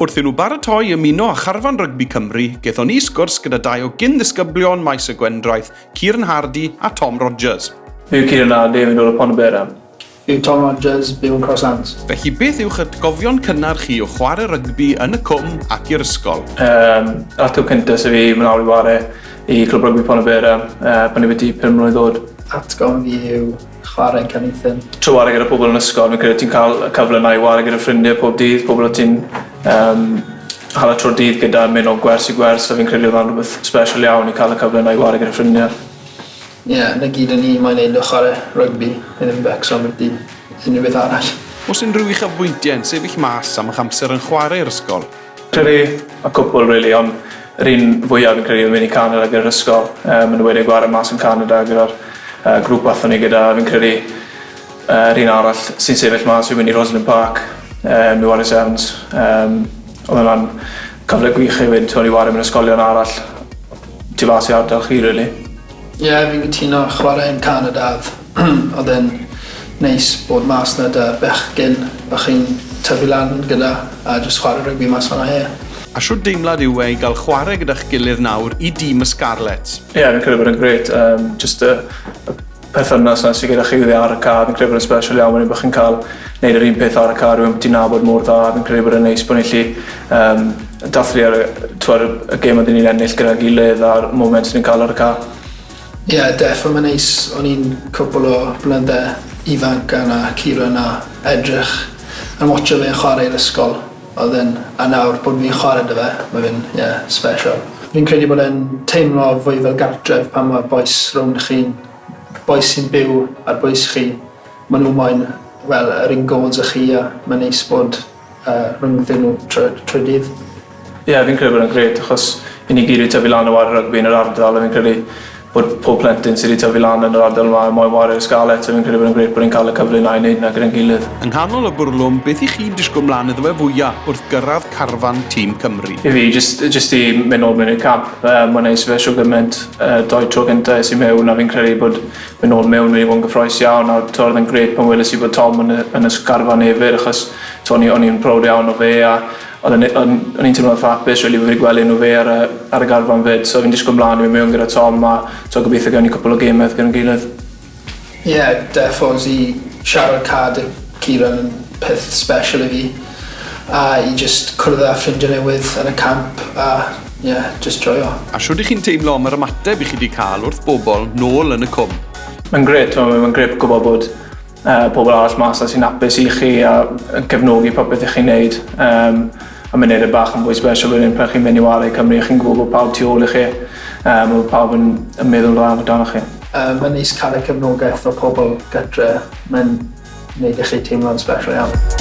Wrth i nhw baratoi ymuno â Charfan Rygbi Cymru, gaethon ni sgwrs gyda dau o gyn-ddisgyblion maes y Gwendraeth, Kieran a Tom Rogers. Fi'n Kieran a fi'n dod o Ponabera. Fi'n Tom Rogers, byw yn Crosslands. Felly beth yw'ch atgofion cynnar chi o chwarae rygbi yn y cwm ac i'r ysgol? Atgof cyntaf sef fi, mae'n awr i ware i Clwb Rygbi Ponabera, pan i wedi 5 mlynedd oed. Atgof fi yw chwarae'n Cynithyn. Tro ware gyda pobl yn ysgol, fi'n credu ti'n cael y cyfle yna i ware gyda ffrindiau pob dydd, pobl o ti'n hala tro'r dydd gyda mynd o gwers i gwers, a fi'n credu oedd yn rhywbeth special iawn i cael y cyfle yna i ware gyda ffrindiau. Ie, na gyd yn ni mae'n neud o chwarae rygbi, yn ddim becso am ydy unrhyw beth arall. Oes unrhyw uchafbwyntiau yn sefyll mas am eich amser yn chwarae'r ysgol? Credu a cwpl, really, ond yr un fwyaf fi'n credu yn mynd i Canada gyda'r ysgol. Yn wedi gwarae mas yn Canada gyda'r grŵp athon ni gyda, fi'n credu yr un arall sy'n sefyll mas fi'n mynd i Roslyn Park, mi ware Sevens. Oedd yna'n cyfle gwych i wedi i ware mewn ysgolion arall tu fas i ardal chi, really. Ie, fi'n gytuno chwarae yn Canada. Oedd e'n neis bod mas na dy bechgyn a chi'n tyfu lan gyda a jyst chwarae rygbi mas fan'na he. A siwr deimlad yw e i gael chwarae gyda'ch gilydd nawr i dîm y Scarlets? Ie, fi'n credu bod yn gret. Just y perthynas na sydd gyda chi ar y car, fi'n credu bod yn special iawn wedyn bod chi'n cael gwneud yr un peth ar y car rwy'n ti'n nabod mor dda. Fi'n credu bod yn neis bod ni'n gallu dathlu ar y gêm oedd ni'n ennill gyda'r gilydd a'r moment ni'n cael ar y car. Ie, deff yn neis. O'n i'n cwpl o blynydde ifanc yna Kieran a edrych yn watcho fe'n chwarae i'r ysgol. Oedd e'n a nawr bod fi'n chwarae dy fe, mae fe'n special. Fi'n credu bod e'n teimlo fwy fel gartref pan mae boes rhwng chi, boes sy'n byw a'r boes chi. Maen nhw moyn, wel, yr un gols y chi a mae'n neis bod rhwngddyn nhw trwy dydd. Ie, fi'n credu bod yn gret, achos i ni gyd i tyfu lan o ware rygbi yn yr ardal, a fi'n credu bod pob plentyn sydd wedi tyfu lan yn yr ardal yma moyn ware i'r Scarlets, a fi'n credu bod yn gret bod ni'n cael y cyfle yna i wneud yna gyda'n gilydd. Yng nghanol y bwrlwm, beth i chi'n disgwyl mlaen iddo fe fwyaf wrth gyrraedd Carfan tîm Cymru? I fi, just i mynd nôl mewn i'r camp. Mae'n neis fe siw gymaint 2 tro gyntaf es i mewn, a fi'n credu bod mynd nôl mewn wedi bod yn gyffroes iawn, a to'r yn gret pan weles i bod Tom yn y Carfan hefyd, achos o'n i'n proud iawn o fe, a o'n i'n teimlo'n ffapus rili bod wedi gweld nhw fe ar y garfan fyd, so fi'n disgwyl mlaen i fi mewn gyda Tom a gobeithio gawn ni cwpl o gemau gyda'n gilydd. Ie, defos i siarad card y Kieran yn peth special i fi a i just cwrdd â ffrindiau newydd yn y camp a just joio. A siwr ydych chi'n teimlo am yr ymateb i chi wedi cael wrth bobl nôl yn y cwm? Mae'n gret, mae'n gret gwybod bod pobl arall mas sy'n hapus i chi a cefnogi popeth i chi'n neud. A mae'n neud y bach yn fwy special wedyn pan chi'n mynd i ware i Cymru, chi'n gwybod bod pawb tu ôl i chi, mae pawb yn meddwl dda amdano chi. Mae'n neis cael y cefnogaeth o pobl gytre, mae'n neud i chi teimlo'n special iawn.